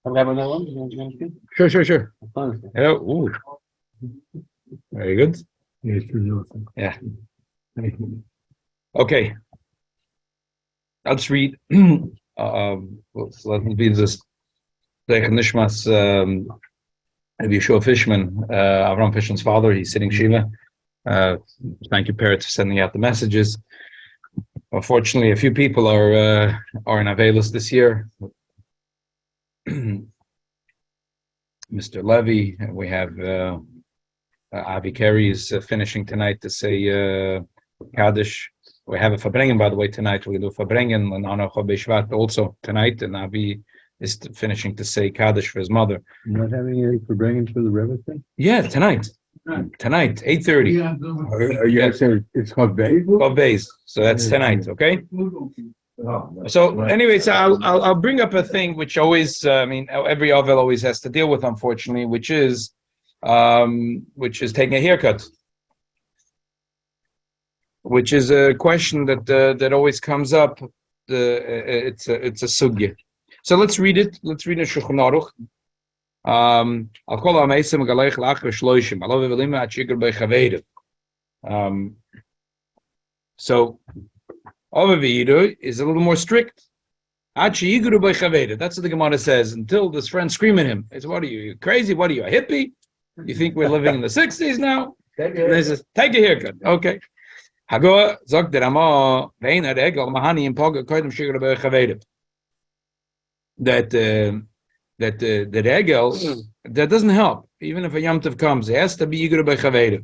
Have another one? You want to Sure. Hello. Ooh. Very good. Yeah. Okay. Let's read. Let me read this. Nishmas Yeshua Fishman, Avram Fishman's father. He's sitting Shiva. Thank you, Parrot, for sending out the messages. Unfortunately, a few people are in Avelis this year. Mr. Levy, we have Avi Kerry is finishing tonight to say Kaddish. We have a Fabrengen, by the way, tonight. We're going to do Fabrengen and honor Shevat also tonight, and Avi is finishing to say Kaddish for his mother. You're not having any Fabrengen for the Rebbe thing? Yeah, tonight, 8:30. Are you saying it's called Bays? Of Bays. So that's tonight, okay? So anyways, I'll bring up a thing which always, every Ovel always has to deal with, unfortunately, which is taking a haircut, which is a question that always comes up. It's a sugya. So let's read it. Let's read it. Shulchan Aruch. So Ovavidu is a little more strict. That's what the Gemara says. Until this friend scream at him, it's, what are you crazy? What are you, a hippie? You think we're living in the 60s now? They says, take a haircut. Okay. Hagoah sagt der Rama, vein regel mahani in poga koidem shigur b'chaveda. That the regel that doesn't help. Even if a Yom Tov comes, it has to be yigur b'chaveda.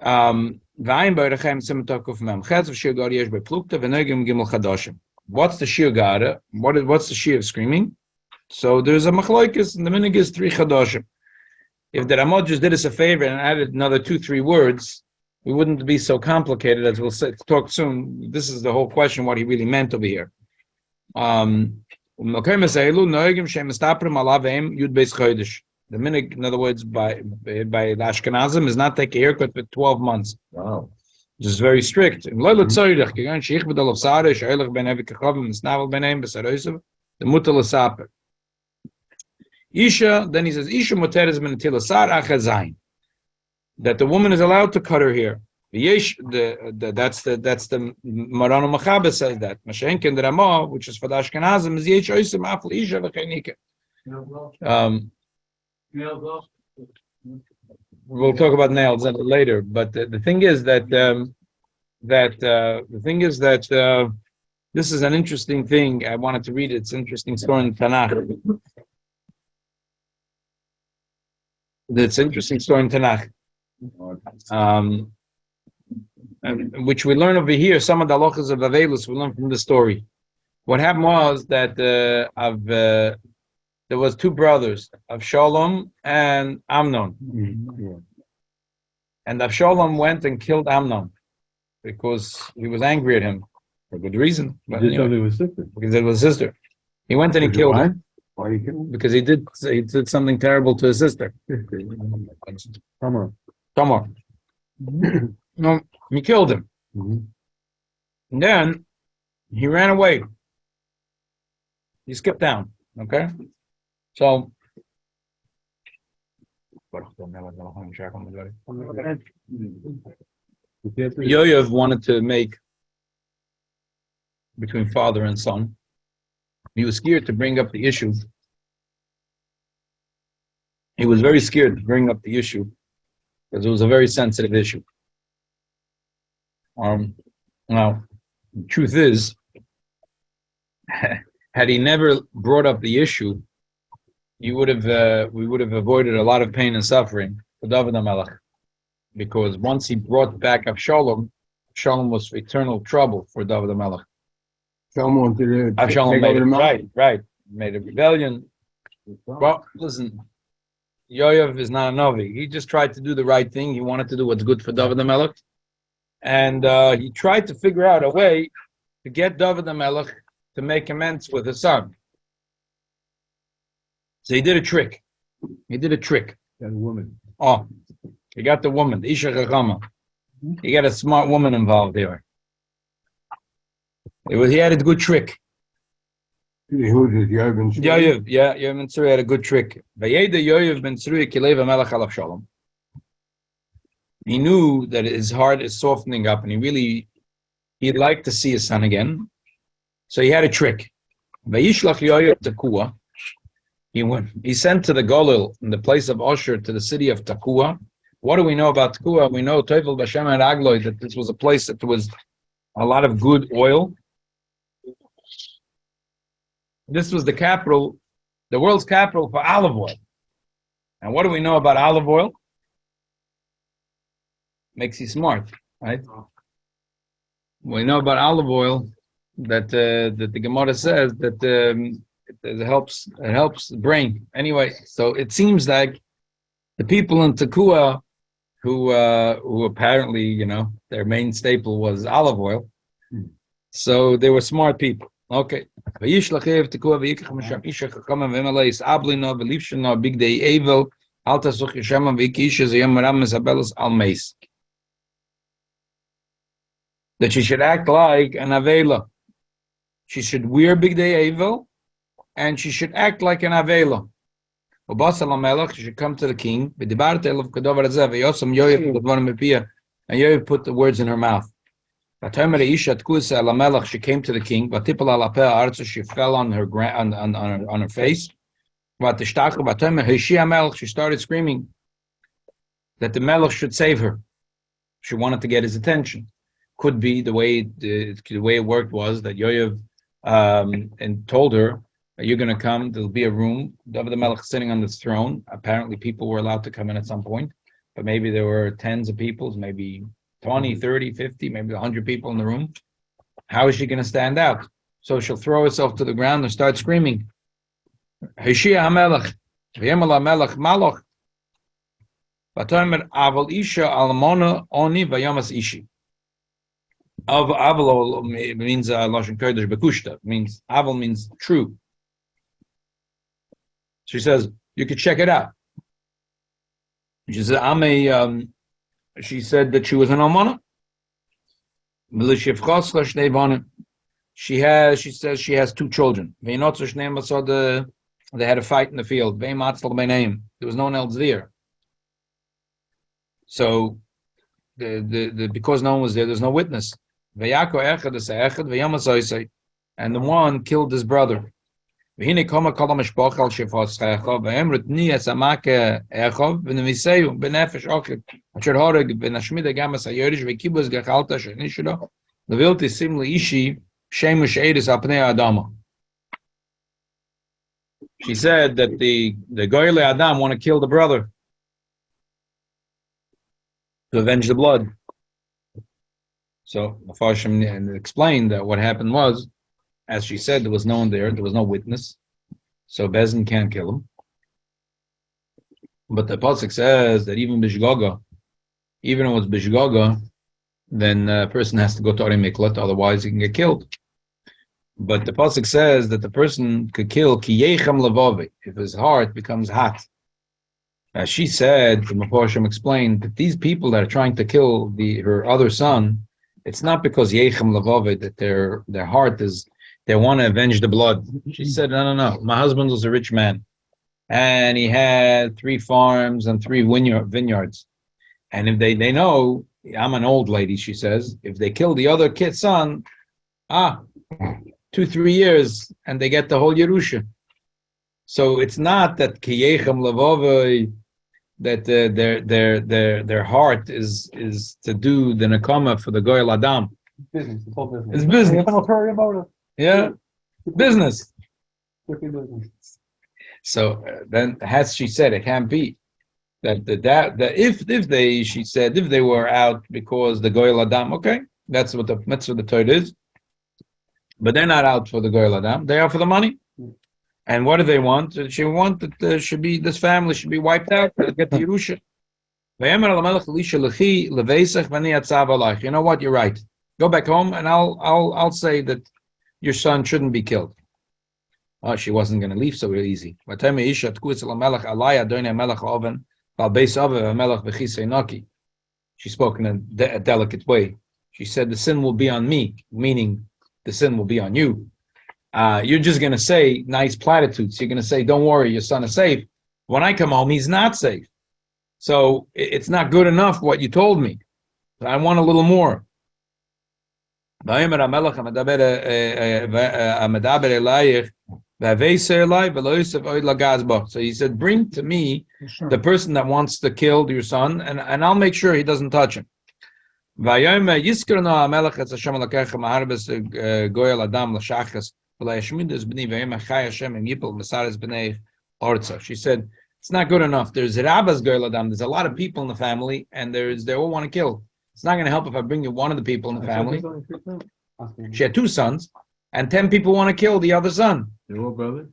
V'ayin b'rechem simatok mem chetz v'shir gar yesh b'plukta v'negim gimel chadashim. What's the shir gara? What's the shir of screaming? So there's a machlokes, and the minig is 3 chadashim. If the Ramah just did us a favor and added another 2-3 words, we wouldn't be so complicated, as we'll talk soon. This is the whole question, what he really meant over here. The minig, in other words, by the Ashkenazim, is not take a haircut for 12 months. Wow. This is very strict. The Isha, then he says, Isha muteres min tilasar achazayin. That the woman is allowed to cut her hair. That's the Marano Machabe says that. Mashenken the Ramah, which is for the Ashkenazim, is yesh oisim afl isha v'cheinike. We'll talk about nails later, but the thing is that this is an interesting thing. I wanted to read it. It's an interesting story in Tanakh. It's an interesting story in Tanakh. Which we learn over here, some of the halachas of Avelus we learn from the story. What happened was that there was 2 brothers, Avshalom and Amnon. And Avshalom went and killed Amnon because he was angry at him for good reason. But anyway, because it was his sister. He went and he killed him. Why you kill him? Because he did something terrible to his sister. Tamar. No, he killed him. And then he ran away. He skipped down. Okay? So Yoav wanted to make between father and son. He was scared to bring up the issue. He was very scared to bring up the issue because it was a very sensitive issue. Now, the truth is, had he never brought up the issue, we would have avoided a lot of pain and suffering for David HaMelech, because once he brought back Avshalom, Avshalom was eternal trouble for David HaMelech. Avshalom made a rebellion. Well, listen, Yoav is not a Navi. He just tried to do the right thing. He wanted to do what's good for David HaMelech. And he tried to figure out a way to get David HaMelech to make amends with his son. So he did a trick. Got a woman. Oh, he got the woman, the Isha Chachama. He got a smart woman involved here. He had a good trick. Who's this? Yoav ben Tzruya? Yoav, yeah, Yoav ben Tzruya had a good trick. Vayeda Yoav ben Tzruya kilev hamelech alav shalom. He knew that his heart is softening up, and he'd like to see his son again. So he had a trick. Vayishlach Yoav Tekoa. He sent to the Kollel in the place of Osher to the city of Tekoa. What do we know about Tekoa? We know Teufel Bashem and Agloi, that this was a place that was a lot of good oil. This was the capital, the world's capital for olive oil. And what do we know about olive oil? Makes you smart, right? We know about olive oil that the Gemara says that it helps the brain. Anyway, so it seems like the people in Tekoa who apparently, their main staple was olive oil. So they were smart people. Okay. That she should act like an avela. She should wear bigdei evel, and she should act like an avela. She should come to the king. And Yoav put the words in her mouth. She came to the king. She fell on her on her face. She started screaming that the melech should save her. She wanted to get his attention. Could be the way it worked was that Yoav and told her, you're going to come, there'll be a room, David the Melech sitting on this throne. Apparently people were allowed to come in at some point, but maybe there were tens of people, maybe 20, 30, 50, maybe 100 people in the room. How is she going to stand out? So she'll throw herself to the ground and start screaming, Hishia HaMelech, V'yemel HaMelech Maloch, V'tomer Aval Isha Almona Oni V'yamas Ishi. Aval means Lashon Kodesh Bekushta, means Aval means true. She says, you could check it out. She said, she said that she was an almana. She says she has two children. They had a fight in the field. There was no one else there. So because no one was there, there's no witness. And the one killed his brother. And the one she said that the Goyle Adam want to kill the brother to avenge the blood. So Mepharshim explained that what happened was, as she said, there was no one there was no witness, so Bezin can't kill him. But the pasuk says that even if it was bishgoga, then a person has to go to Ari Miklat, otherwise he can get killed. But the pasuk says that the person could kill ki yechem levove, if his heart becomes hot. As she said, the Mepharshim explained that these people that are trying to kill her other son, it's not because yechem levove that their heart is, they want to avenge the blood. She said, no. My husband was a rich man, and he had 3 farms and 3 vineyards. And if they know, I'm an old lady, she says, if they kill the other kid's son, 2-3 years, and they get the whole Yerusha. So it's not that kiyechem levove, that their heart is to do the nekama for the Goyal Adam. Business, it's all business. It's business. You have an ulterior motive. Yeah, business. Strictly business. So then, as she said, it can't be that if they were out because the Goyal Adam, okay, that's what the Torah is. But they're not out for the Goyal Adam; they are for the money. And what do they want? She want that this family should be wiped out. Get the Yerusha. You know what? You're right. Go back home, and I'll say that your son shouldn't be killed. Oh, she wasn't going to leave so easy. She spoke in a delicate way. She said, the sin will be on me, meaning the sin will be on you. you're just going to say nice platitudes. You're going to say, don't worry, your son is safe. When I come home, he's not safe. So it's not good enough what you told me. I want a little more. So he said, bring to me the person that wants to kill your son, and I'll make sure he doesn't touch him. She said, it's not good enough. There's Rabbas Goyal Adam. There's a lot of people in the family, and they all want to kill. It's not going to help if I bring you one of the people in the family. She had 2 sons, and 10 people want to kill the other son. They're all brothers?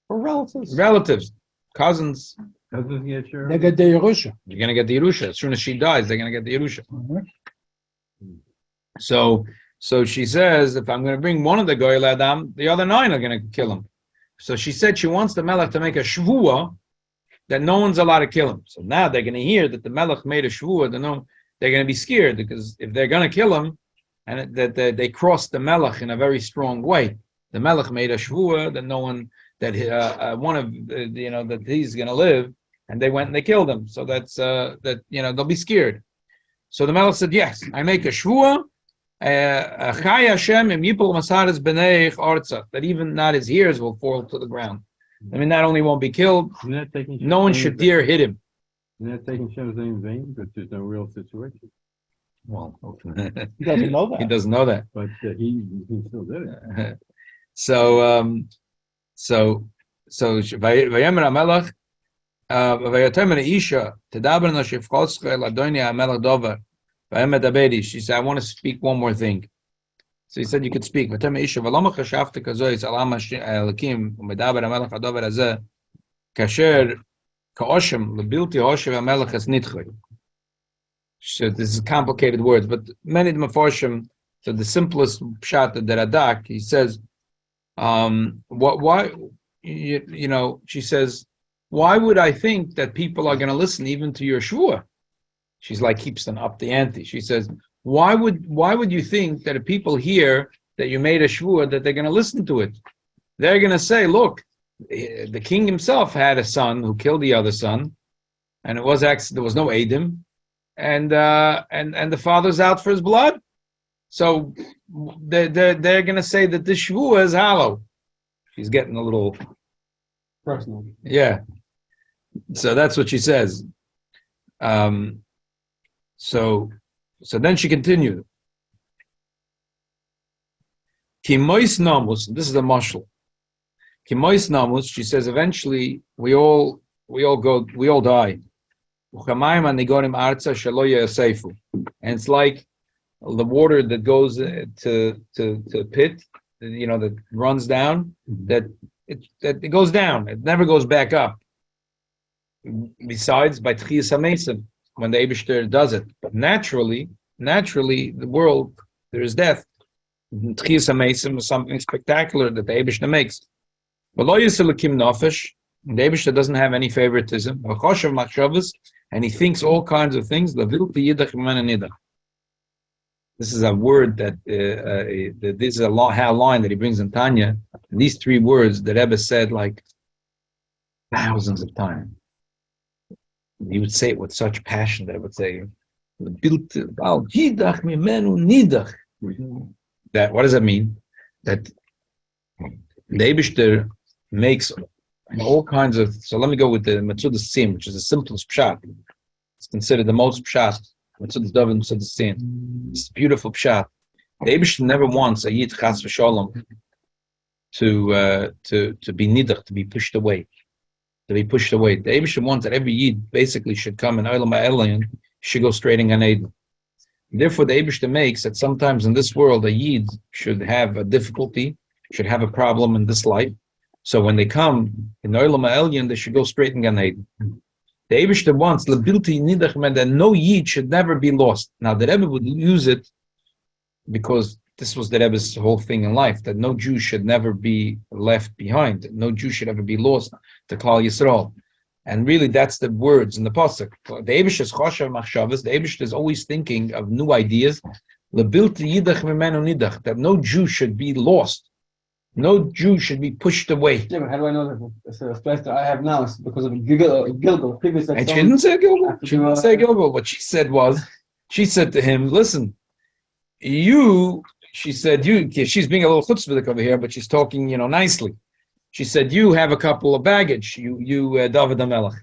Or relatives. Relatives, cousins. Cousins get sure? They get the Yerusha. You're going to get the Yerusha. As soon as she dies, they're going to get the Yerusha. So she says, if I'm going to bring one of the Goyal Adam, the other 9 are going to kill him. So she said she wants the Melech to make a shvuah that no one's allowed to kill him. So now they're going to hear that the Melech made a shvuah. They're going to be scared, because if they're going to kill him, and that they crossed the Melech in a very strong way. The Melech made a shvuah that no one, that that he's going to live, and they went and they killed him. So that's they'll be scared. So the Melech said, yes, I make a shvuah. That even not his ears will fall to the ground. I mean, not only won't be killed, no one should dare hit him. Isn't that taking Shem's name in vain? Because there's no real situation. Well, He doesn't know that. he doesn't know that. But he still did it. So Vayemer HaMelech Vayotem Isha Tedaber no Shifchotzcha El Adoni HaMelech Dover Vayemer Dabedi. She said, I want to speak one more thing. So he said, you could speak. Vayotem Isha V'loma Chashavte Kazoy Salam Elokim Umedaber HaMelech Adover Hazeh Kasher Ka'oshem Lebilti Hoshev HaMelech Es Nitchoy. So this is complicated words, but many of the Mefarshim, so the simplest pshat of the Radak, he says, she says, why would I think that people are going to listen even to your shvuah? She's like, keeps them up the ante. She says, why would you think that if people hear that you made a shvuah, that they're going to listen to it? They're going to say, look, the king himself had a son who killed the other son, and there was no Adim. And the father's out for his blood, so they're going to say that this shvuah is hollow. She's getting a little Personal. Yeah. So that's what she says. So then she continued. Kimois namus. This is the mashal. Kimois namus. She says eventually we all die. And it's like the water that goes to pit, that runs down, that it goes down. It never goes back up. Besides, by Tchias HaMesim, when the Eibishter does it. But naturally, the world, there is death. Tchias HaMesim is something spectacular that the Eibishter makes. But Lo Yiselakim Nofesh, the Eibishter doesn't have any favoritism. And he thinks all kinds of things. This is a word that this is a line that he brings in Tanya. And these 3 words that Rebbe said like thousands of times. He would say it with such passion that I would say, that what does that mean? That the Eibishter makes all kinds of. So let me go with the Matzudas Sim, which is the simplest pshat. It's considered the most pshat. Matzudas Dov and Matzudas Sim. It's a beautiful pshat. The Eibishter never wants a Yid Chas v'Sholom to be nidach, to be pushed away. The Eibishter wants that every Yid basically should come in Olam HaElyon, should go straight in Gan Eden. Therefore, the Eibishter makes that sometimes in this world a Yid should have a difficulty, should have a problem in this life. So when they come in Olam HaElyon, they should go straight in Gan Eden. The Eibishter wants Lebilti Nidach Men, that no Yid should never be lost. Now the Rebbe would use it because this was the Rebbe's whole thing in life, that no Jew should never be left behind. No Jew should ever be lost to Klal Yisrael. And really that's the words in the Pasuk. The Eibishter is Choshev Machshavas. The Eibishter is always thinking of new ideas. Lebilti Yidach Memenu Nidach, that no Jew should be lost. No Jew should be pushed away. Yeah, but how do I know that it's a place that I have now? It's because of Gilgal. Previous And she didn't say Gilgal. She didn't say Gilgal. What she said was, she said to him, listen, she said, she's being a little chutzpahdik over here, but she's talking, nicely. She said, you have a couple of baggage, you David HaMelech.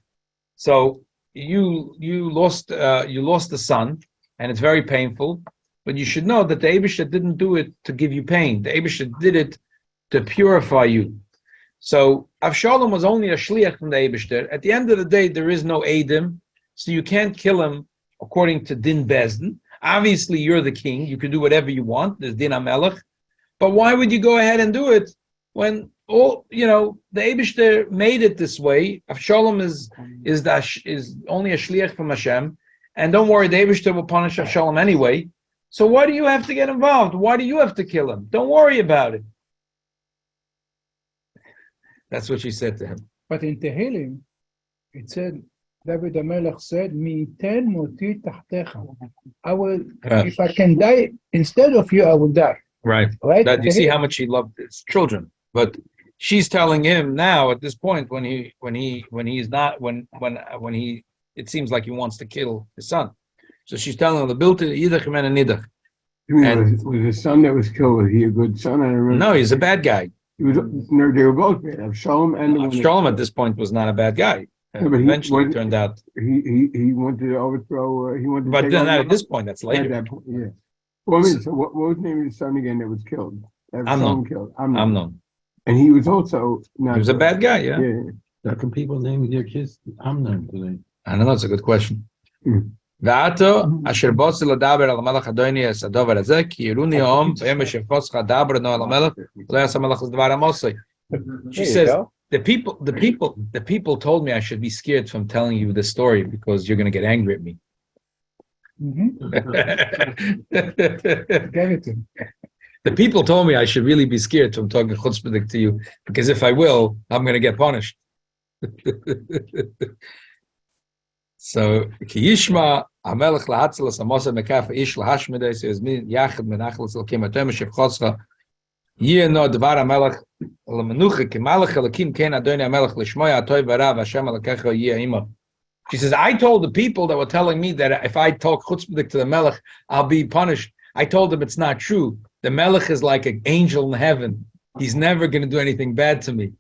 So you lost the son, and it's very painful, but you should know that the Eibishter didn't do it to give you pain. The Eibishter did it to purify you. So Avshalom was only a shliach from the Eibishter. At the end of the day, there is no Eidim, so you can't kill him according to Din Bezdin. Obviously, you're the king. You can do whatever you want. There's Din HaMelech. But why would you go ahead and do it when the Eibishter made it this way? Avshalom is only a shliach from Hashem, and don't worry, the Eibishter will punish Avshalom anyway. So why do you have to get involved? Why do you have to kill him? Don't worry about it. That's what she said to him. But in Tehillim, it said, David HaMelech said, Mi'iten moti tachtecha. I will, if I can die instead of you, I will die. Right. That, you see how much he loved his children. But she's telling him now at this point it seems like he wants to kill his son. So she's telling him the built yidach men and nidach. Was his son that was killed, was he a good son? I remember. No, he's a bad guy. They were both bad. Avshalom and the one. Avshalom at this point was not a bad guy. Yeah, but eventually turned out. He wanted to overthrow. He wanted. But not at this point. That's later. At that point, yeah. Well, I mean, so what was the name of his son again that was killed? Amnon. Killed. Amnon. And he was also not. He was a bad guy. Yeah. How can people name their kids Amnon today? I don't know. It's a good question. Vato asher botz ladaber al malach adoni es adover azek yiruni om v'em shefotz chadaber no al malach lo yas malach zdvar amosay. She says the people told me I should be scared from telling you this story because you're going to get angry at me. The people told me I should really be scared from talking chutzpahdik to you because if I will, I'm going to get punished. So, ki yishma hamelech lahatzelas hamosa mekaf ish lahashmedei says min yachad menachlas l'kim atem shevchotzcha yeh no dvar hamelech l'menucha kimalach l'kim ken adoni hamelech l'shmoya atoy v'arav Hashem alakecha yeh ima. She says, I told the people that were telling me that if I talk chutzpahdik to the melech, I'll be punished. I told them it's not true. The melech is like an angel in heaven. He's never going to do anything bad to me.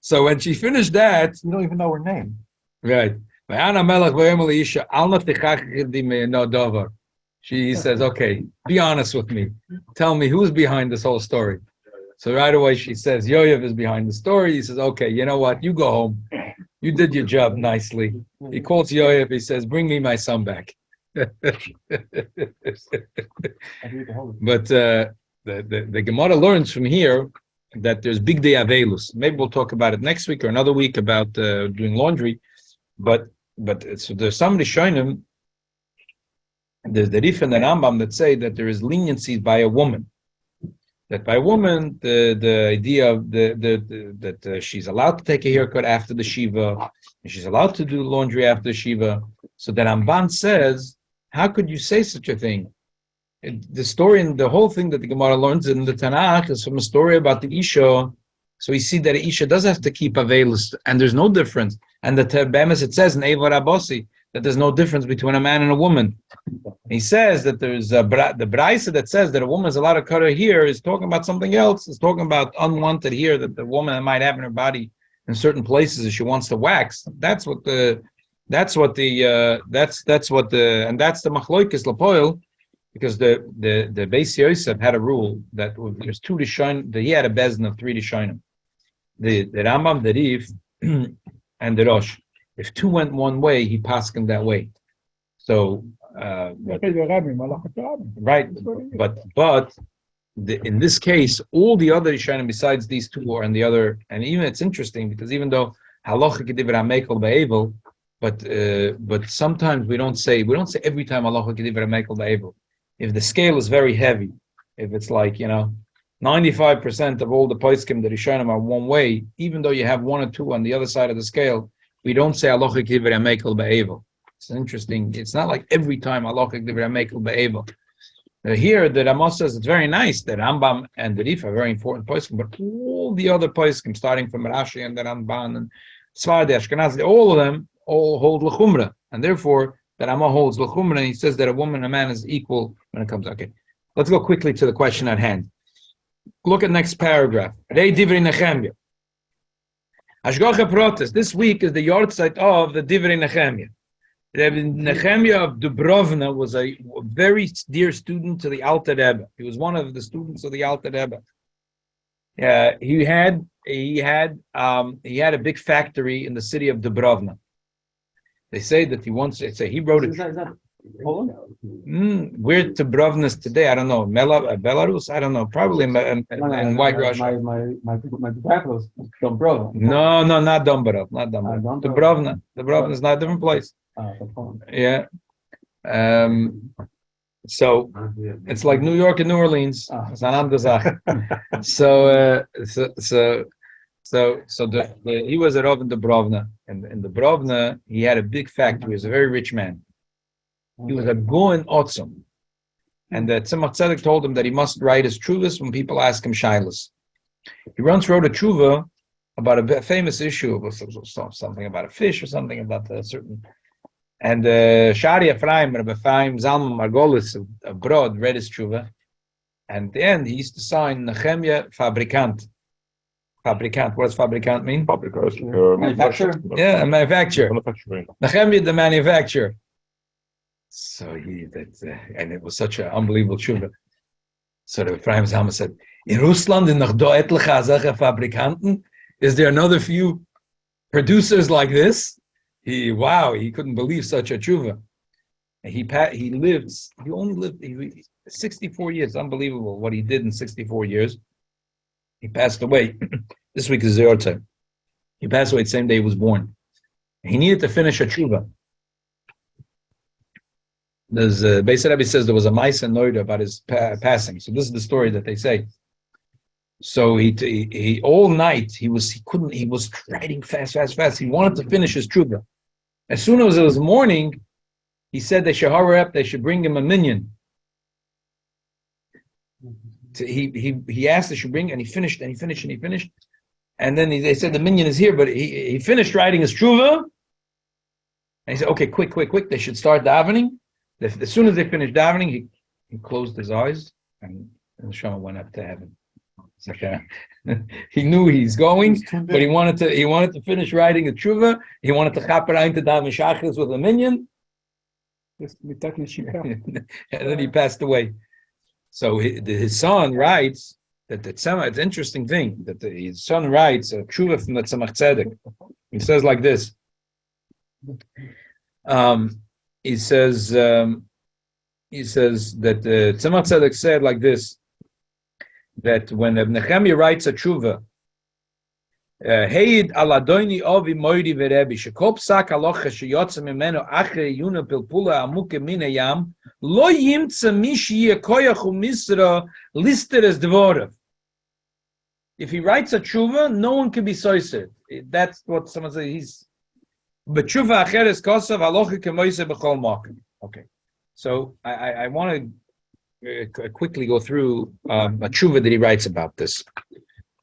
So when she finished that, You don't even know her name. right? She says, okay, be honest with me. Tell me who's behind this whole story. So right away she says, Yoav is behind the story. He says, okay, you know what? You go home. You did your job nicely. He calls Yoav. He says, bring me my son back. But the Gemara learns from here that there's big day avelus. Maybe we'll talk about it next week or another week about doing laundry. But there's some Rishonim, there's the Rif and the Rambam that say that there is leniency by a woman. That by a woman, the idea of that she's allowed to take a haircut after the Shiva, and she's allowed to do laundry after the Shiva. So that Ramban says, how could you say such a thing? The story and the whole thing that the Gemara learns in the Tanakh is from a story about the Isha. So we see that the Isha does have to keep avelus, and there's no difference. And the Bemis, it says in Eva Rabossi that there's no difference between a man and a woman. He says that there's the Braisa that says that a woman is allowed to cut her hair is talking about something else. It's talking about unwanted hair that the woman might have in her body in certain places if she wants to wax. That's the machloikis lapoil, because the Beis Yosef had a rule that there's two Rishonim, that he had a bezin of three Rishonim. The Rambam, the Rif, and the Rosh. If two went one way, he paskened that way. So right, but in this case, all the other Rishonim besides these two are in the other, and even it's interesting because even though halacha kediver hamekel be'evel, but sometimes we don't say every time halacha kediver hamekel be'evel. If the scale is very heavy, if it's like 95% of all the poskim that Rishonim are one way, even though you have one or two on the other side of the scale, we don't say halacha kediver hamekel be'evel. It's interesting. It's not like every time halachic divrei mekel be'eva. Here, the Rama says it's very nice that Rambam and the Rif are very important poskim, but all the other poskim, starting from Rashi and the Ramban and Svardi, Ashkenazi, all of them all hold l'chumra, and therefore the Rama holds l'chumra. And he says that a woman and a man is equal when it comes. Okay, let's go quickly to the question at hand. Look at next paragraph. Rei divrei Nehemiah. Hashgacha protest. This week is the yahrzeit of the divrei Nehemiah. Nehemiah of Dubrovna was a very dear student to the Alter Rebbe. He was one of the students of the Alter Rebbe. He had a big factory in the city of Dubrovna. They say that he wrote it. Is that Poland? Where Dubrovna is today, I don't know. Belarus, I don't know. Probably in White Russia. My capital is Dubrovna. No, not Dombarov, not Dombarov. Dubrovna. Dubrovna is not a different place. Yeah. So it's like New York and New Orleans. It's an andere Sache. He was a Rav in Dubrovna. And in Dubrovna, he had a big factory. He was a very rich man. He was a goin otzum. And the Tzemach Tzedek told him that he must write his truvas when people ask him shilas. He once wrote a truva about a famous issue, something about a fish or something about a certain. And Shari Ephraim, Rabbi Ephraim Zalman Margolis of Brod read his tshuva, and at the end he used to sign Nehemiah Fabrikant. Fabrikant. What does fabrikant mean? Manufacturer. Yeah, a manufacturer. Nehemiah the manufacturer. So and it was such an unbelievable tshuva. So Rabbi Ephraim Zalman said, "In Rusland, in Fabrikanten, is there another few producers like this?" He couldn't believe such a tshuva. He only lived 64 years. Unbelievable what he did in 64 years. He passed away. This week is the time. He passed away the same day he was born. He needed to finish a tshuva. There's Beis Rebbe says there was a Maisa Noida about his passing. So this is the story that they say. So he all night he was writing fast. He wanted to finish his tshuva. As soon as it was morning, he said they should hurry up. They should bring him a minion. He asked they should bring, and he finished. And then they said the minion is here, but he finished writing his tshuva. And he said, "Okay, quick! They should start davening." As soon as they finished davening, he closed his eyes, and the Shema went up to heaven. He knew he's going, but he wanted to finish writing a tshuva. He wanted to chaper to daven shachris with a minion, and then he passed away. So his son writes that it's an interesting thing that his son writes a tshuva from the Tzemach Tzedek. He says like this. He says that the Tzemach Tzedek said like this, that when Nehemiah writes a tshuva, Heid al Adoni Ovi Moiri Verebi Shekol Psak Alocha Sheyotze Mimeno Achre Yuna Pilpula Amuke Mine Yam Lo Yimtza Mishi Yekoyach Umisra Listeres Dvorav. If he writes a tshuva, no one can be soiser. That's what someone says. He's B'tshuva Acheres Kosav Alocha Kemoise B'chol Makom. Okay, so I want to quickly go through a tshuva that he writes about this,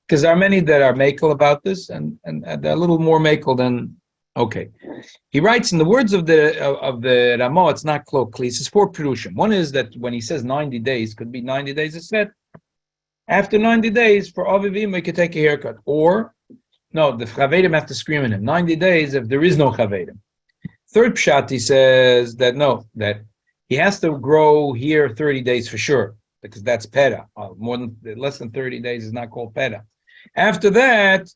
because there are many that are makel about this, and they're a little more makel than okay. He writes in the words of the Ramah, it's not clear. It's four perushim. One is that when he says 90 days, could be 90 days. It's that after 90 days for Avivim, we could take a haircut, or no, the chavedim have to scream at him. 90 days if there is no chavedim. Third pshat, he says that he has to grow here 30 days for sure, because that's pera. Less than 30 days is not called pera. After that,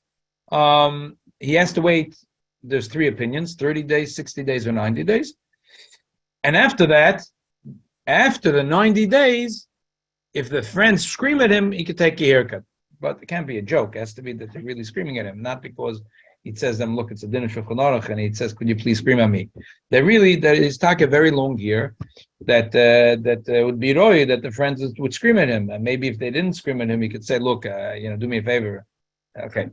he has to wait. There's three opinions: 30 days, 60 days, or 90 days. And after that, after the 90 days, if the friends scream at him, he could take a haircut. But it can't be a joke. It has to be that they're really screaming at him, not because he says them, look, it's a dinner Shulchan Aruch, and he says, could you please scream at me? There is talk a very long year that would be roy that the friends would scream at him. And maybe if they didn't scream at him, he could say, look, do me a favor. Okay.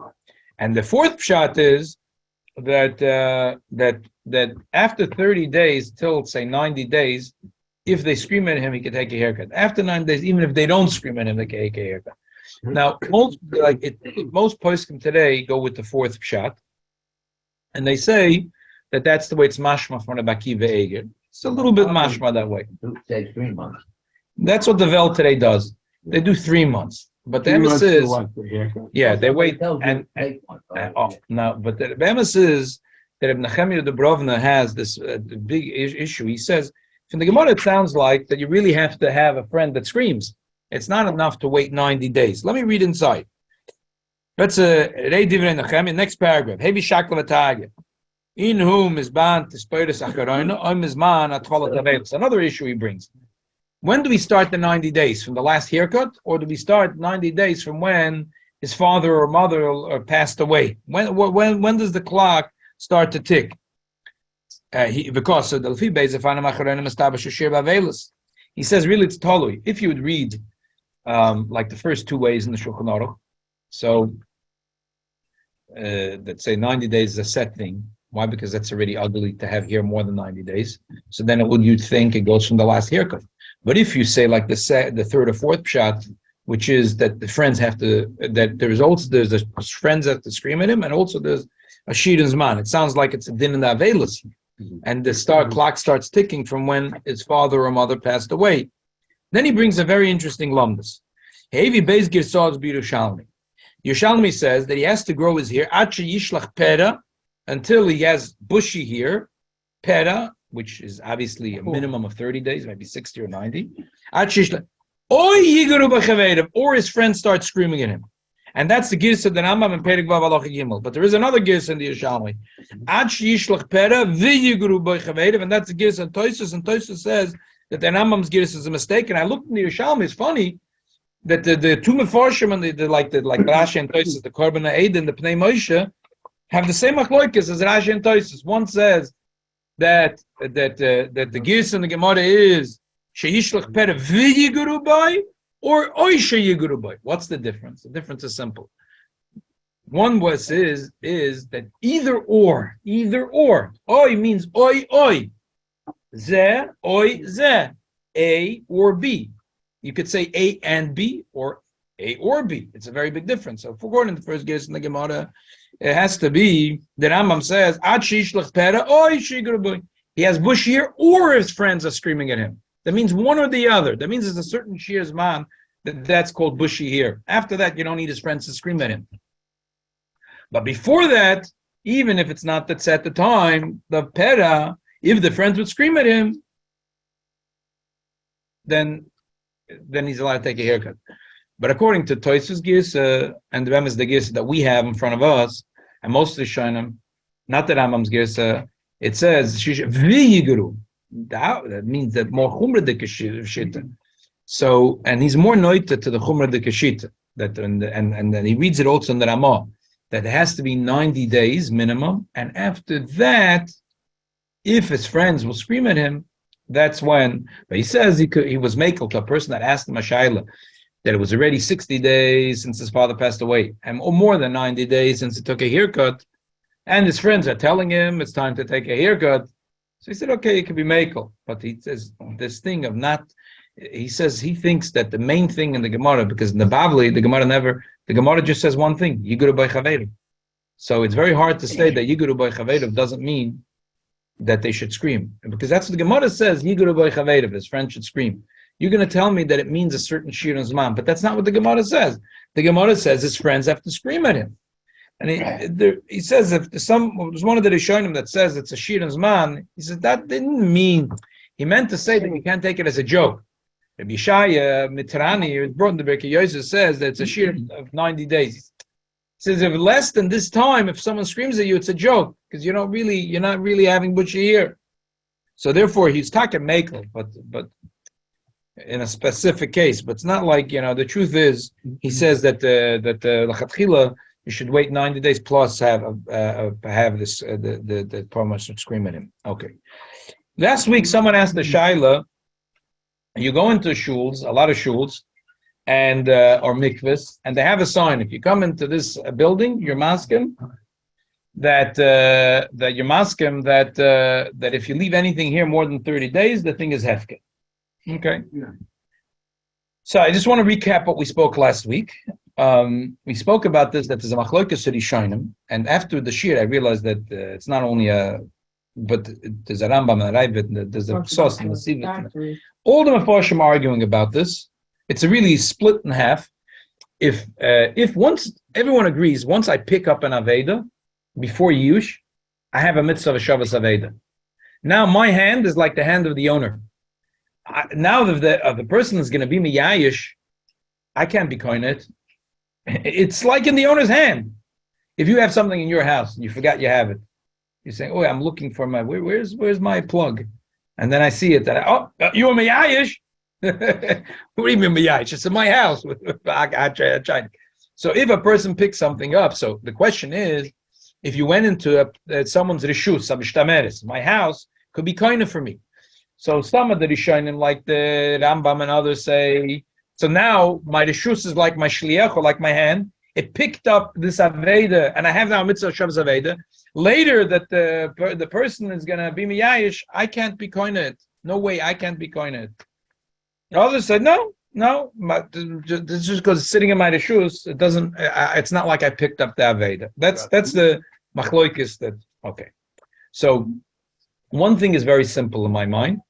And the fourth pshat is that after 30 days till say 90 days, if they scream at him, he can take a haircut. After 9 days, even if they don't scream at him, they can take a haircut. Now, most poskim today go with the fourth shot, and they say that that's the way it's mashma from the Baki ve'eger. It's a little bit mashma that way. Say 3 months. That's what the Vel today does. They do 3 months, but the emes is they wait and but the emes is that Ibn Nechemia Dubrovna has this big issue. He says from the Gemara it sounds like that you really have to have a friend that screams. It's not enough to wait 90 days. Let me read inside. That's next paragraph. Heavy shakla in whom is ban another issue he brings. When do we start the 90 days? From the last haircut, or do we start 90 days from when his father or mother passed away? When does the clock start to tick? He says really it's totally. If you would read like the first 2 ways in the Shulchan Aruch, so that say 90 days is a set thing. Why? Because that's already ugly to have hair more than 90 days. So then you'd think it goes from the last haircut. But if you say like the third or fourth shot, which is that the friends have to, that there's the friends have to scream at him, and also there's a shidun's man. It sounds like it's a din in the avelis, and the clock starts ticking from when his father or mother passed away. Then he brings a very interesting lumdus. Hevi beis girsod b'Yerushalmi. Yerushalmi says that he has to grow his hair yishlach pera, until he has bushy hair, pera, which is obviously a minimum of 30 days, maybe 60 or 90. Or his friends start screaming at him. And that's the girsa that Rambam and Perek Vav Halacha Gimel. But there is another girsa in the Yerushalmi. And that's the girsa in Tosfos. And Tosfos says that the Rambam's girsa is a mistake. And I looked in the Yerushalmi, it's funny that the two Mefarshim and the Rashi and Tosfos, the Korban Ha'ed and the Pnei Moshe, have the same achloikas as Rashi and Tosfos. One says that the gis in the Gemara is sheyishlach pera v'yiguru or oy sheyiguru bay. What's the difference? The difference is simple. One is that either or. Oy means oy. Ze ze. A or B. You could say A and B or A or B. It's a very big difference. So if we're going in the first gis in the Gemara, it has to be, the Rambam says, he has bush here, or his friends are screaming at him. That means one or the other. That means there's a certain shear's man that's called bushy here. After that, you don't need his friends to scream at him. But before that, even if it's not that's at the time, the pera, if the friends would scream at him, then he's allowed to take a haircut. But according to Tosfos Girsa and the Rambam's the Girsa that we have in front of us, and most of the Shonim, not the Rambam's Girsa, it says v'yiguru. That means that more chumra de kashita. So, and he's more noita to the chumra de kashita. That and then he reads it also in the Ramah that it has to be 90 days minimum, and after that, if his friends will scream at him, that's when. But he says he was makel to a person that asked him a shayla, that it was already 60 days since his father passed away, and or more than 90 days since he took a haircut, and his friends are telling him it's time to take a haircut. So he said, okay, it could be makel. But he says this thing of not, he says he thinks that the main thing in the Gemara, because in the Bavli, the Gemara just says one thing, Yiguru by Chaverim. So it's very hard to say that Yiguru by Chaverim doesn't mean that they should scream. Because that's what the Gemara says, Yiguru by Chaverim, his friends should scream. You're going to tell me that it means a certain shir and zman, but that's not what the Gemara says. The Gemara says his friends have to scream at him. And he says if there's one of the Rishonim that says it's a shir and zman, he says that didn't mean, he meant to say that you can't take it as a joke. Rabbi Yishaya Mitrani, who's brought in the Birkei Yosef, says that it's a shir of 90 days. He says if less than this time, if someone screams at you, it's a joke, because you're not really having bushy hair. So therefore he's talking makel, but in a specific case, but it's not like, the truth is, he says that the lachatchila, you should wait 90 days plus have this, the Parma should scream at him. Okay. Last week, someone asked the Shaila, you go into shuls, a lot of shuls, and, or mikvahs, and they have a sign, if you come into this building, you're masking, that you're maskim that if you leave anything here more than 30 days, the thing is hefker. Okay. Yeah. So I just want to recap what we spoke last week. We spoke about this, that there's a machlokas Rishonim, and after the shir, I realized that it's not only but there's a Rambam and a Ravid, there's a Sos and a Sivit. All the Mefarshim are arguing about this. It's a really split in half. If once everyone agrees, once I pick up an Aveda before Yush, I have a mitzvah of Shabbos Aveda. Now my hand is like the hand of the owner. Now the person is going to be miyayish, I can't be coin it. It's like in the owner's hand. If you have something in your house and you forgot you have it, you're saying, "Oh, I'm looking for my where's my plug?" And then I see it. That you're miyayish. What do you mean miyayish? It's in my house. So if a person picks something up, so the question is, if you went into someone's rishus, my house could be kind for me. So some of the Rishonim, like the Rambam and others, say, so now my rishus is like my shliach or like my hand. It picked up this Aveda, and I have now mitzvah Shabbos Aveda. Later that the person is going to be miyayish, I can't be koined. No way, I can't be koined. Others said, no, this just goes sitting in my rishus. It doesn't. It's not like I picked up the Aveda. That's the machloikis. That okay. So one thing is very simple in my mind.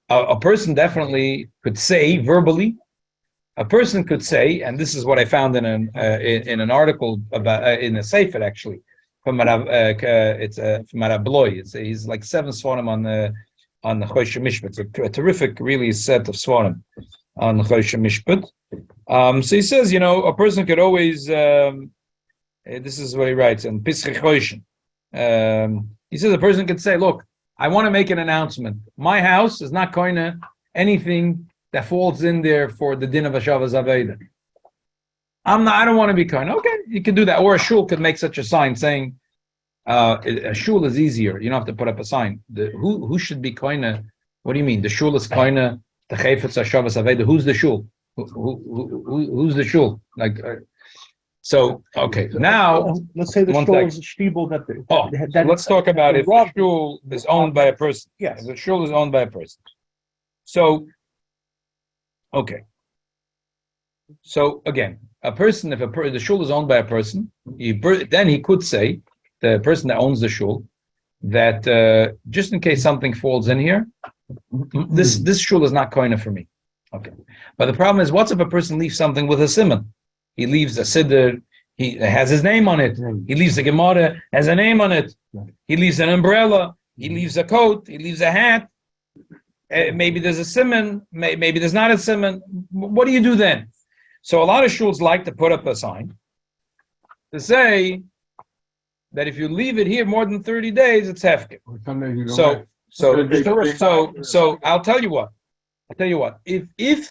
A person definitely could say verbally. A person could say, and this is what I found in an article about in a sefer actually from it's from Rav Bloy. He's like 7 svarim on the Choshe Mishpat. It's a terrific, really set of svarim on the Choshe Mishpat. So he says, a person could always. This is what he writes in Pischei Choshen. He says a person could say, "Look, I want to make an announcement. My house is not going to anything that falls in there for the din of a Shabbos Aveda. I don't want to be kind." Okay, you can do that. Or a shul could make such a sign saying, a shul is easier. You don't have to put up a sign. Who should be kind? What do you mean? The shul is kind the chayfetz Shabbos Aveda. Who's the shul? Who's the shul? So okay, now let's say the shul is a shtibel that let's talk about if the shul is owned by a person. Yes, if the shul is owned by a person. So, okay. So again, a person, if the shul is owned by a person, then he could say, the person that owns the shul, that just in case something falls in here, this shul is not koina for me. Okay, but the problem is, what's if a person leaves something with a simon? He leaves a siddur, he has his name on it. He leaves a gemara, has a name on it. He leaves an umbrella, he leaves a coat, he leaves a hat. Maybe there's a simon, maybe there's not a simon. What do you do then? So a lot of shuls like to put up a sign to say that if you leave it here more than 30 days, it's hefker. So I'll tell you what. If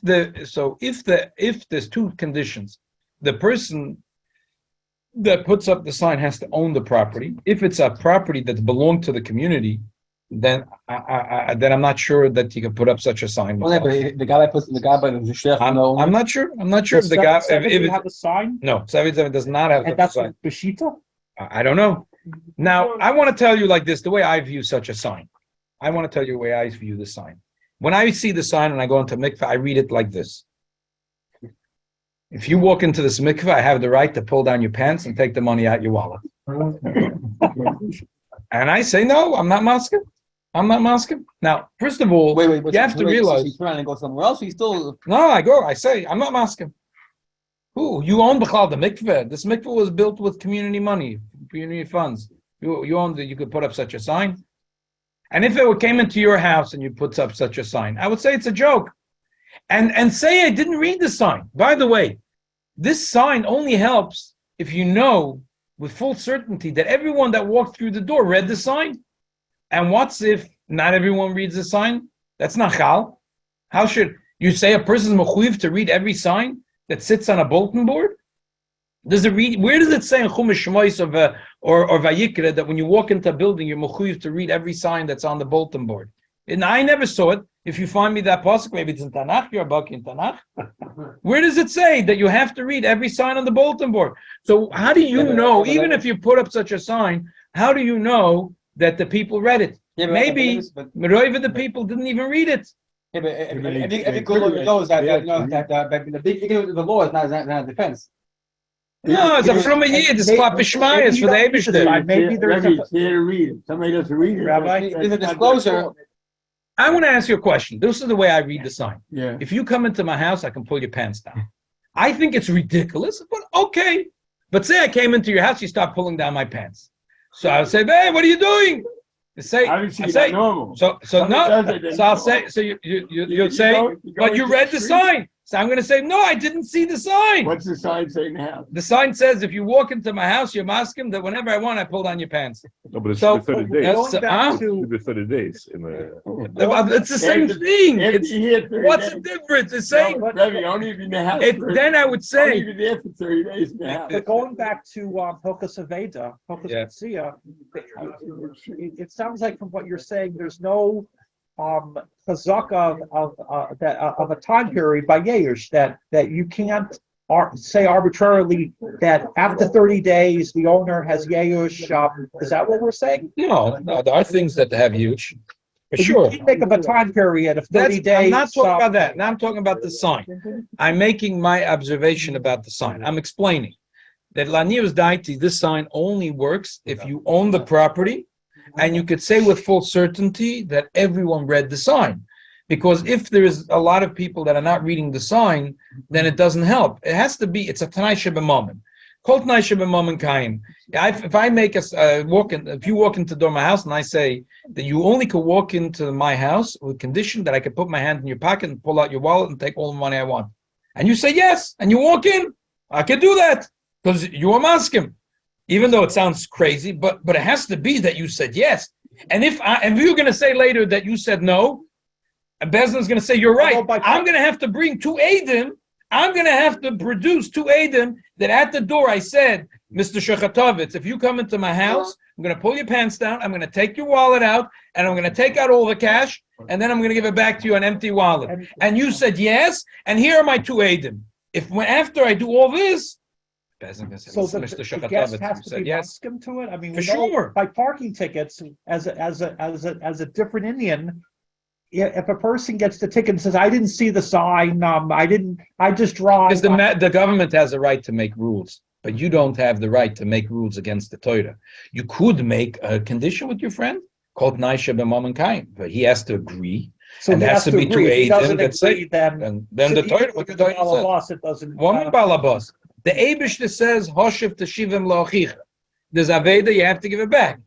there's two conditions, the person that puts up the sign has to own the property. If it's a property that belongs to the community, then I'm not sure that you can put up such a sign. Well, the guy by the shliach. I'm not sure. I'm not sure if the guy have a sign. No, 7 does not have. And that's sign. Beshita. I don't know. Now I want to tell you like this: the way I view such a sign. I want to tell you the way I view the sign. When I see the sign and I go into mikveh, I read it like this. If you walk into this mikveh, I have the right to pull down your pants and take the money out your wallet. And I say, no, I'm not masking. I'm not masking. Now, first of all, you have to realize. He's trying to go somewhere else. He's still. No, I say, I'm not masking. Who? You own the mikveh. This mikveh was built with community money, community funds. You owned it. You could put up such a sign. And if it came into your house and you put up such a sign, I would say it's a joke. And say I didn't read the sign. By the way, this sign only helps if you know with full certainty that everyone that walked through the door read the sign. And what's if not everyone reads the sign? That's not chal. How should you say a person's mechuyev to read every sign that sits on a bulletin board? Does it read? Where does it say in Chumash Shmois or Vayikra that when you walk into a building, you're mechuyev to read every sign that's on the bulletin board? And I never saw it. If you find me that pasuk, maybe it's in Tanakh. You're a baki in Tanakh. Where does it say that you have to read every sign on the bulletin board? So how do you know? Even if you put up such a sign, how do you know that the people read it? Yeah, Maybe but Meroiva the people didn't even read it. yeah, but every good knows that the big the law is not a defense. No, it's a from a year. This clap is Shmai, for the Eibishter. Maybe there's Rabbi, it's there to read it. Somebody doesn't read it. Rabbi, There's a disclosure. I want to ask you a question. This is the way I read the sign. Yeah. If you come into my house, I can pull your pants down. I think it's ridiculous, but okay. But say I came into your house, you start pulling down my pants. So I would say, "Hey, what are you doing?" You say, I don't see that normal. So Somebody no. does it, then So I'll no. say, so you'd say, go but you into read the street. sign. So I'm going to say, no, I didn't see the sign. What's the sign say in the house? The sign says, if you walk into my house, you're masking that whenever I want, I pull down your pants. No, but it's So- the 30 days. That's- going back It's to the 30 days. In the, It's the same thing. It's, what's the difference? It's saying, Rabbi, only if you're in the house. then I would Only say, if you're there for 30 days in the house. but going back to Hilchos Aveda, Hilchos Yeah. Metzia, it sounds like from what you're saying, there's no chazaka of a time period by Yerush that you can't say arbitrarily that after 30 days the owner has Yerush. Is that what we're saying? no, there are things that have huge. For You sure. can't make up a time period of 30 days. I'm not talking about that. Now I'm talking about the sign. I'm making my observation about the sign. I'm explaining that Lanius Daiti, this sign only works if you own the property and you could say with full certainty that everyone read the sign. Because if there is a lot of people that are not reading the sign, then it doesn't help. It has to be, it's a Tanai Shebemomim. Kol Tanai Shebemomim Kaim. If I make us walk in, if you walk into my house and I say that you only could walk into my house with condition that I could put my hand in your pocket and pull out your wallet and take all the money I want. And you say yes, and you walk in, I can do that because you are maskim. Even though it sounds crazy, but it has to be that you said yes. And if you're going to say later that you said no, and Bezdin's going to say you're right, I'm going to have to bring two Eidim. I'm going to have to produce two Eidim that at the door I said, Mr. Shechatovitz, if you come into my house, I'm going to pull your pants down, I'm going to take your wallet out, and I'm going to take out all the cash, and then I'm going to give it back to you an empty wallet. And you said yes, and here are my two Eidim. After I do all this, So Mr. the guest Shechatovitz, has you to said be yes. maskim to it. I mean, For we know sure. by parking tickets as a different Indian. If a person gets the ticket and says, "I didn't see the sign, I just drive." Because the government has a right to make rules, but you don't have the right to make rules against the Torah. You could make a condition with your friend called Naisha B'Mom and Kaim, but he has to agree. So and he has to be agree. to If he aid doesn't him, that's agree, it. then And then the Torah, what the Torah says. Balabas, it doesn't. Woman balabas. The Eibishter says, Hoshev Teshivim La'achicha. There's Aveda, you have to give it back.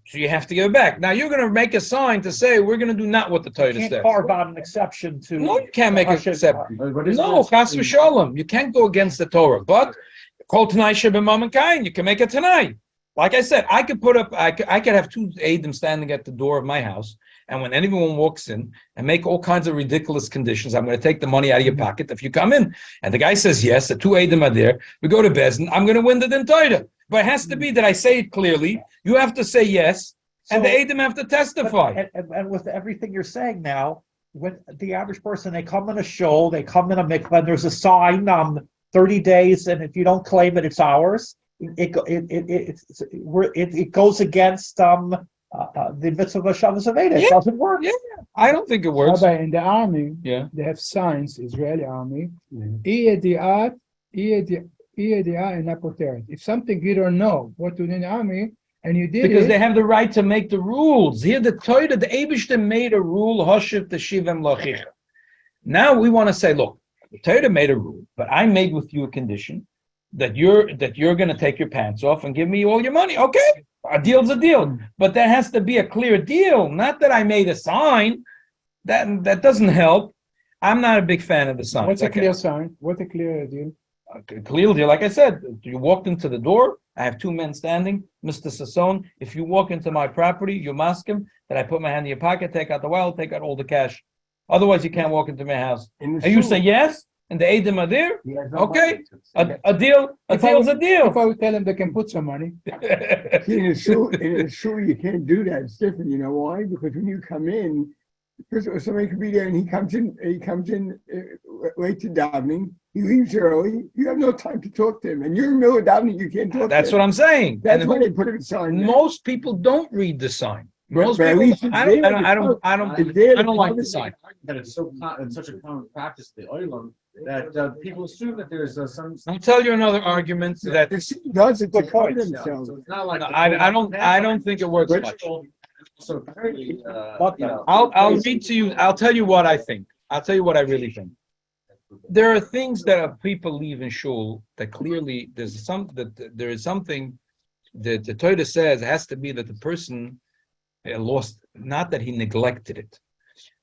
So you have to give it back. Now you're going to make a sign to say, we're going to do not what the Torah You says. can't carve out an exception to. No, you can't make an Hashem. exception. No, Chas v'Shalom. You can't go against the Torah. But Kol Tanai Shebemam and Kain, you can make it tonight. Like I said, I could have two Eidim standing at the door of my house, and when anyone walks in and make all kinds of ridiculous conditions, I'm going to take the money out of your pocket if you come in. And the guy says yes, the two Eidim are there, we go to Bezdin, I'm going to win the din Torah. But it has to be that I say it clearly, you have to say yes, and the Eidim have to testify. And with everything you're saying now, when the average person, they come in a show, they come in a mikvah, and there's a sign, 30 days, and if you don't claim it, it's ours. It goes against the mitzvah of Shabbos Aveda. It doesn't work. Yeah, I don't think it works. Rabbi, in the army, Yeah. they have signs, Israeli army. If something you don't know what to do in the army, and you did Because it, they have the right to make the rules. Here, the Torah, the Eibishter made a rule, Hoshev Teshivim La'achicha. Now we want to say, look, the Torah made a rule, but I made with you a condition that you're going to take your pants off and give me all your money. Okay, a deal's a deal, but there has to be a clear deal. Not that I made a sign. That doesn't help. I'm not a big fan of the sign. what's a clear sign? What a clear deal? A clear deal, like I said, you walked into the door. I have two men standing. Mr. Sasson, if you walk into my property, you ask him that I put my hand in your pocket, take out the wallet, take out all the cash. Otherwise, you can't walk into my house. And you say yes, and the Eidim are there. Okay, a deal's a deal. If I would tell them they can put some money. See, in a shul, you can't do that. It's different. You know why? Because when you come in, first of all, somebody could be there, and he comes in late to davening, he leaves early, you have no time to talk to him. And you're in the middle of davening, you can't talk That's to what him. I'm saying. That's And why they put a sign there. most people don't read the sign. Most But at people, least it's there to It's there I don't like the sign. That it's it's such a common practice, the oilam, that people assume that there's some. I'll tell you another argument that The city does it to Good cover point. themselves. So it's not like I don't think it works much. ritual. So apparently, I'll read to you. I'll tell you what I think. I'll tell you what I really think. There are things that people leave in shul that clearly there is something that the Torah says has to be that the person lost, not that he neglected it.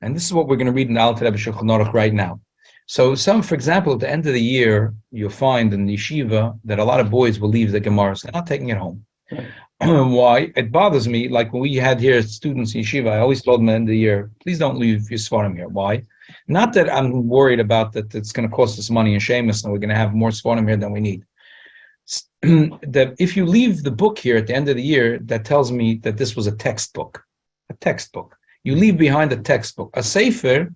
And this is what we're going to read in the Alter Rebbe Shulchan Aruch right now. So for example, at the end of the year, you'll find in yeshiva that a lot of boys will leave the Gemara. They're not taking it home. Why? It bothers me. Like when we had here students in yeshiva, I always told them at the end of the year, please don't leave your svarim here. Why? Not that I'm worried about that it's going to cost us money and shame us and we're going to have more svarim here than we need. That if you leave the book here at the end of the year, that tells me that this was a textbook. A textbook. You leave behind a textbook. A sefer,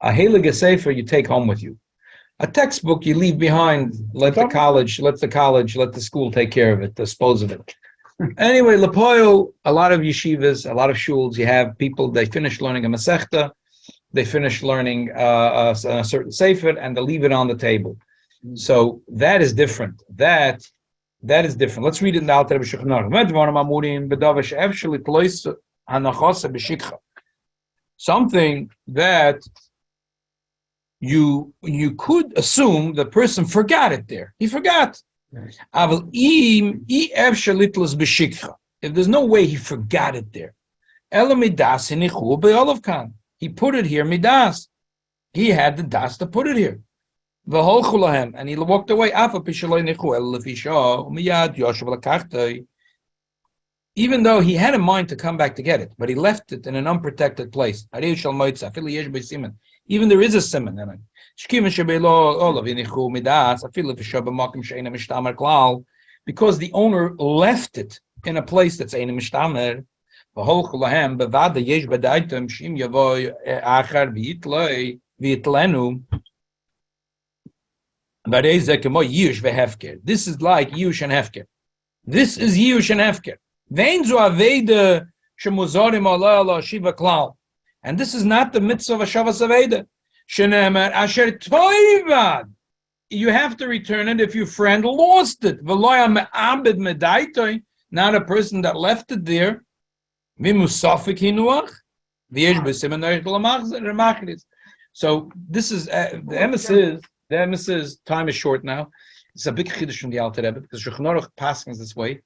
a heilige sefer, you take home with you. A textbook you leave behind. Let the school take care of it, dispose of it. Anyway, Lepoil, a lot of yeshivas, a lot of shuls, you have people, they finish learning a mesechta, they finish learning a certain sefer, and they leave it on the table. So that is different. That is different. Let's read it in the Alter Rebbe Shulchan Aruch. Something that you could assume the person forgot it there. He forgot. If there's no way he forgot it there. He put it here, midas. He had the das to put it here. And he walked away. Even though he had in mind to come back to get it, but he left it in an unprotected place. Even there is a simon in it. Because the owner left it in a place that's ein mishtamer. This is like Yush and Hefker. This is Yush and Hefker. And this is not the mitzvah of a Shavas Aveda. You have to return it if your friend lost it. Not a person that left it there. So this is the emissaries time is short now. It's a big chiddush from the Alter Rebbe because Shulchan Aruch passes this way,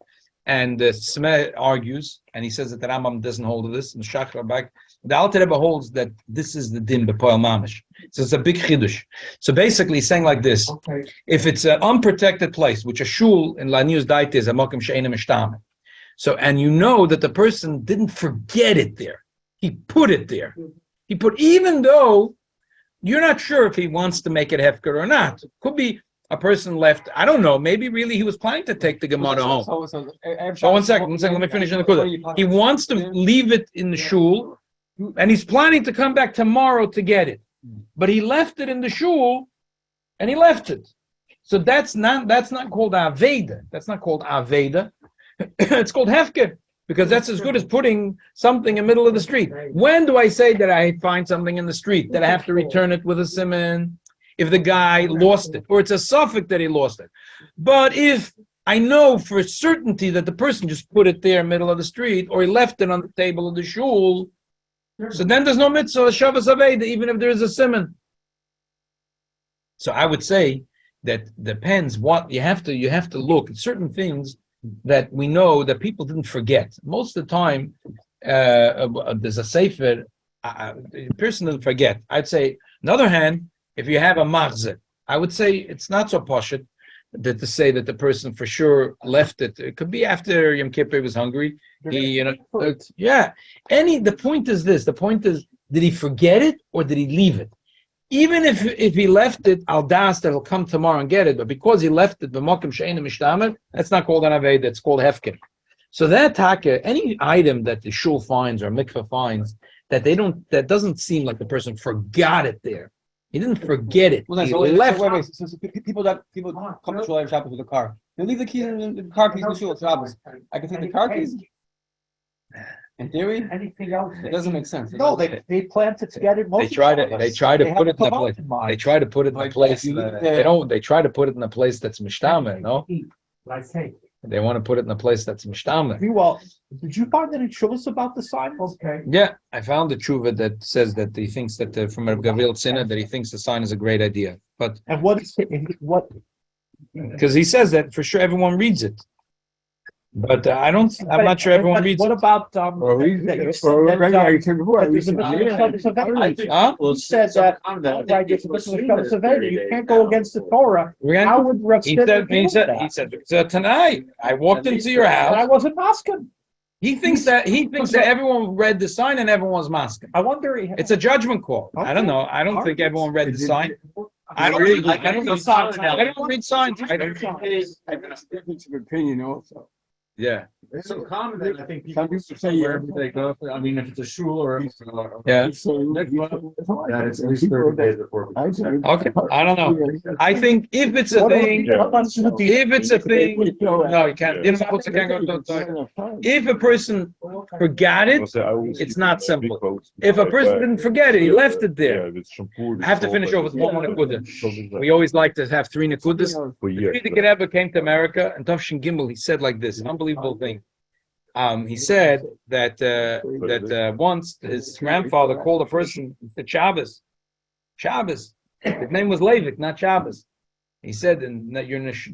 and Smeh argues, and he says that the Rambam doesn't hold of this. And Shachar back, the Alter Rebbe holds that this is the din b'poel mamish. So it's a big chiddush. So basically, he's saying like this: if it's an unprotected place, which a shul in La News Daite is a makom she'eina mishtamer, so and you know that the person didn't forget it there, he put it there. He put, even though you're not sure if he wants to make it hefker or not. Could be a person left, I don't know, maybe really he was planning to take the Gemara home. One second, let me finish in the Kollel. He wants to leave it in the shul, and he's planning to come back tomorrow to get it. But he left it in the shul, and he left it. So that's not called Aveda. That's not called Aveda. It's called hefker. Because that's as good as putting something in the middle of the street. When do I say that I find something in the street, that I have to return it with a simon? If the guy lost it, or it's a suffix that he lost it. But if I know for certainty that the person just put it there in the middle of the street, or he left it on the table of the shul, so then there's no mitzvah, Shavas Aveda, even if there is a simon. So I would say that depends what you have to look at certain things that we know that people didn't forget. Most of the time, there's a sefer, the person doesn't forget. I'd say, on the other hand, if you have a machzeh, I would say it's not so poshut that to say that the person for sure left it. It could be after Yom Kippur he was hungry. The point is this. The point is, did he forget it or did he leave it? Even if he left it, al das that he'll come tomorrow and get it, but because he left it, b'makom she'eina mishtamer, that's not called an aved, that's called hefker. So that taka, any item that the shul finds or mikveh finds that that doesn't seem like the person forgot it there. He didn't forget it. Well, He so left. wait. So people come to shul Shabbos with the car. They leave the keys in the car keys in the shul Shabbos. I can take the car keys. In theory, Anything else? it doesn't make sense. No, they plant it together. They try to put it in a place. They try to put it in a place. They don't. They try to put it in a place that's mishtama. No, they want to put it in a place that's mishtama. Well, did you find any shuvas about the sign? Okay. Yeah, I found a tshuva that says that he thinks that from Reb Gavriel Tzina that he thinks the sign is a great idea, but And what is it? What? because he says that for sure everyone reads it, but I'm not sure everyone reads What it. about Oh, that you said that, You Huh? Who said that? Right, you're supposed to become a surveyor. You can't go against the Torah. How would Rav He Stedman said do that? so tonight I walked into your And house. I wasn't asking. He thinks that everyone read the sign and everyone's masking. I wonder. It's a judgment call. I don't know. I don't think everyone read the sign. I don't read signs. I don't read signs. I don't. difference of opinion also. Yeah. It's so common that I think Some people people say wherever they go. I mean, if it's a shul or Yeah. that it's at least 30 days before. Okay. I don't know. I think if it's a thing, if it's a thing, no, you can't. If a person forgot it, it's not simple. If a person didn't forget it, he left it there. I have to finish off with one more nekuda. We always like to have 3 nekudas. The Rebbe came to America and Tafshin Gimel, he said like this, unbelievable thing. He said that once his grandfather called a person to Shabbos. Shabbos. His name was Levik, not Shabbos. He said, and that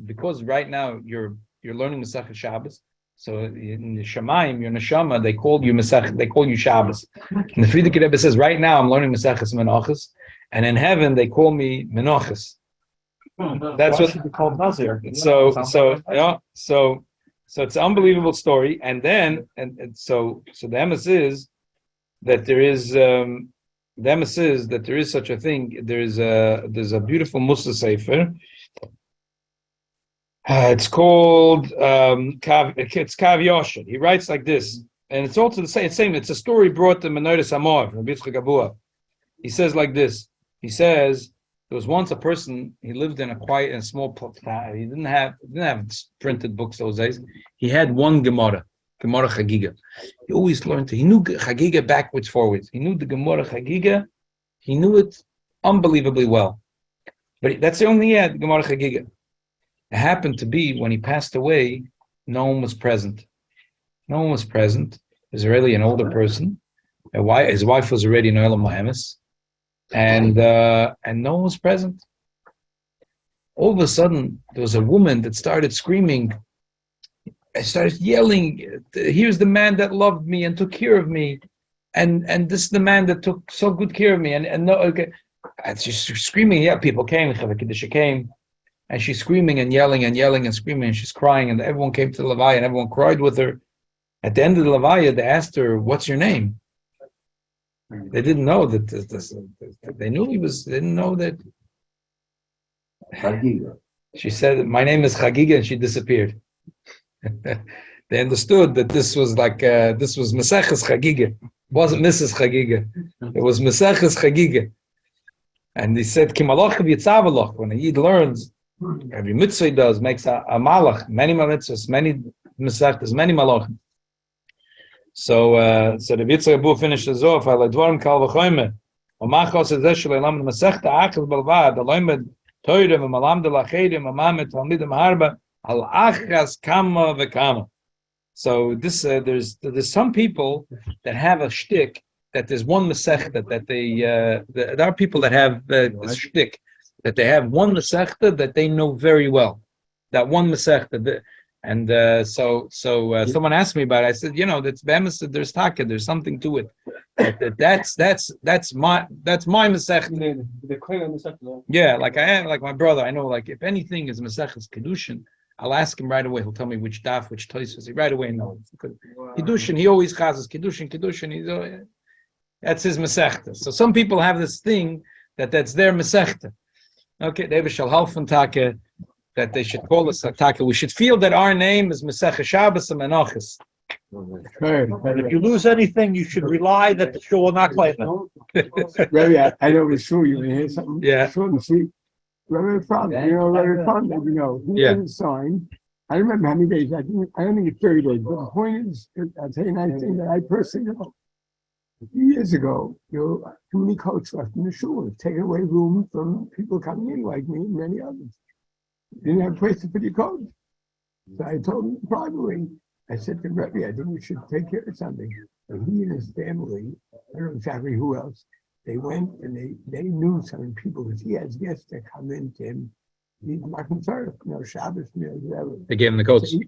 because right now you're learning Masechet Shabbos. So in the Shemaim, your neshama, they call you Masechet, they call you Shabbos. And the Frierdiker Rebbe says, right now I'm learning Masechet Menachos, and in heaven they call me Menachos. That's what we call Nazir. So it's an unbelievable story, and then so the emes is that there is such a thing. There's a beautiful Musa Sefer. It's called it's Kav Yosher. He writes like this, and it's also the same. It's a story brought to Menodes Hamor from Yitzchak Abua. He says like this. He says there was once a person. He lived in a quiet and small town. He didn't have printed books those days. He had one Gemara Chagiga. He always learned. He knew Chagiga backwards, forwards. He knew the Gemara Chagiga. He knew it unbelievably well. But that's the only he had, Gemara Chagiga. It happened to be when he passed away, no one was present. No one was present. He was already an older person. His wife was already in Olam Haemes. And no one was present. All of a sudden, there was a woman that started screaming. I started yelling, "Here's the man that loved me and took care of me, and this is the man that took so good care of me." And no, okay, and she's screaming. Yeah, people came. Chavakidisha came, and she's screaming and yelling and screaming, and she's crying. And everyone came to the Levaya, and everyone cried with her. At the end of the Levaya, they asked her, "What's your name?" They didn't know that. They knew he was. They didn't know that. Chagiga. She said, "My name is Chagiga," and she disappeared. They understood that this was Maseches Chagiga. It wasn't Mrs. Chagiga. It was Maseches Chagiga. And he said, "Kimalach v'yitzavalach." When a Yid learns, every mitzvah he does makes a malach, many mitzvahs, many Masechtas, many malach. So the Yitzchak Abu finishes off. Al advarim kal v'choyme. Omachos ezeh shel elam Masechta achas balvad. Aloymed toyre v'malam de lachedim amamet talmidim harba al achas kama v'kama. So this there's some people that have a shtick that there's one Masechta that there are people that have this shtick that they have one Masechta that they know very well. That one Masechta. And so someone asked me about it. I said, that's Bemis, there's Taka, there's something to it. That's my Masechta. Yeah, like my brother, I know, like if anything is Masechta's Kedushin, I'll ask him right away. He'll tell me which daf, which toisvos. He right away knows. Kedushin, he always chazes Kedushin. That's his Masechta. So some people have this thing that's their Masechta. Okay, they shall halfen Taka. That they should call us Taka. We should feel that our name is Masechet Shabbos and Menachos. And if you lose anything, you should rely that the shul will not claim it. Rabbi, I know it's true. You want to hear something? Yeah. Short and sweet. Rabbi Fromm, Rabbi Fromm, he Yeah. didn't sign. I don't remember how many days. I don't think it's 30 days. But the point is, I'll tell you a nice thing that I personally know. A few years ago, too many coats left in the shul. It's taken away room from people coming in like me and many others. Didn't have a place to put your coat. So I told him privately, I said to Rebbe, I think we should take care of something. And he and his family, I don't know exactly who else, they went and they knew some people because he has guests that come in to him. He's not concerned, Shabbos meals, whatever. They gave him the coats. So he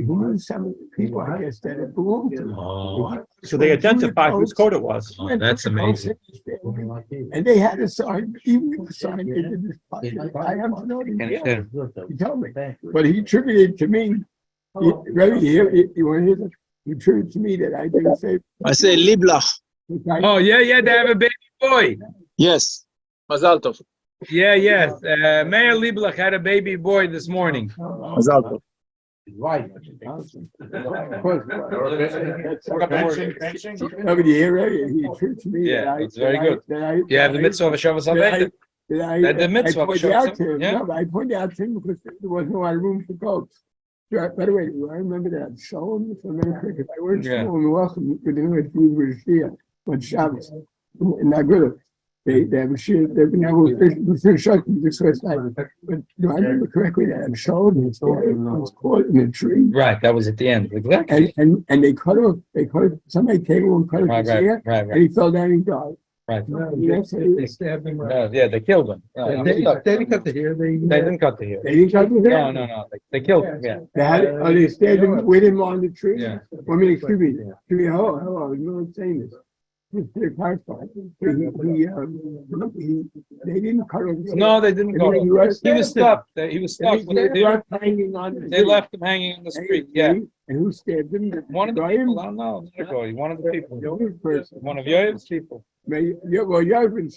knew some of the people, I guess, that it belonged to him. Oh. So they identified whose coat it was. Oh, that's amazing. And they had a sign, even if the sign, they did this. I have to know And- he told me, but he attributed to me. Rebbe, you want to hear this? He attributed to me that I didn't say. I say Liblach. Oh, yeah, they have a baby boy. Yes. Mazal tov. Yeah, yes. Mayor Lieblach had a baby boy this morning. Mazal tov. Of course. Nobody here, Rebbe, he attributed to me. Yeah, that that's very good. You have the mitzvah of a Shavuos That HaVeidah. I the mitzvah of pointed out to him. yeah. No, but I pointed out to him because there was no other room for coats. By the way, I remember that I'm showing for a minute quick. If I weren't showing, welcome with the English food with Shia on Shabbos. And not good. They have a shit. They've been able to shock me this first night. But do I remember correctly that I'm showing? It was caught in a tree. Right, that was at the end. Exactly. And they cut off. Somebody came and cut off his hair, and he fell down and died. Right. They stabbed him. Yeah, they killed him. They didn't cut the hair. They didn't cut the hair. They didn't cut his hair. No. They killed him. Yeah. They stabbed him with him on the tree. Yeah. I mean, excuse me. Hello, I was not saying this. They didn't cut him. No, they didn't go. He was stuck. He was stuck. Hanging on the They left him hanging in the street. Yeah. And who stabbed him? One of the people. I don't know. One of the people. The only person. One of Yoav's people. Well, Yoav and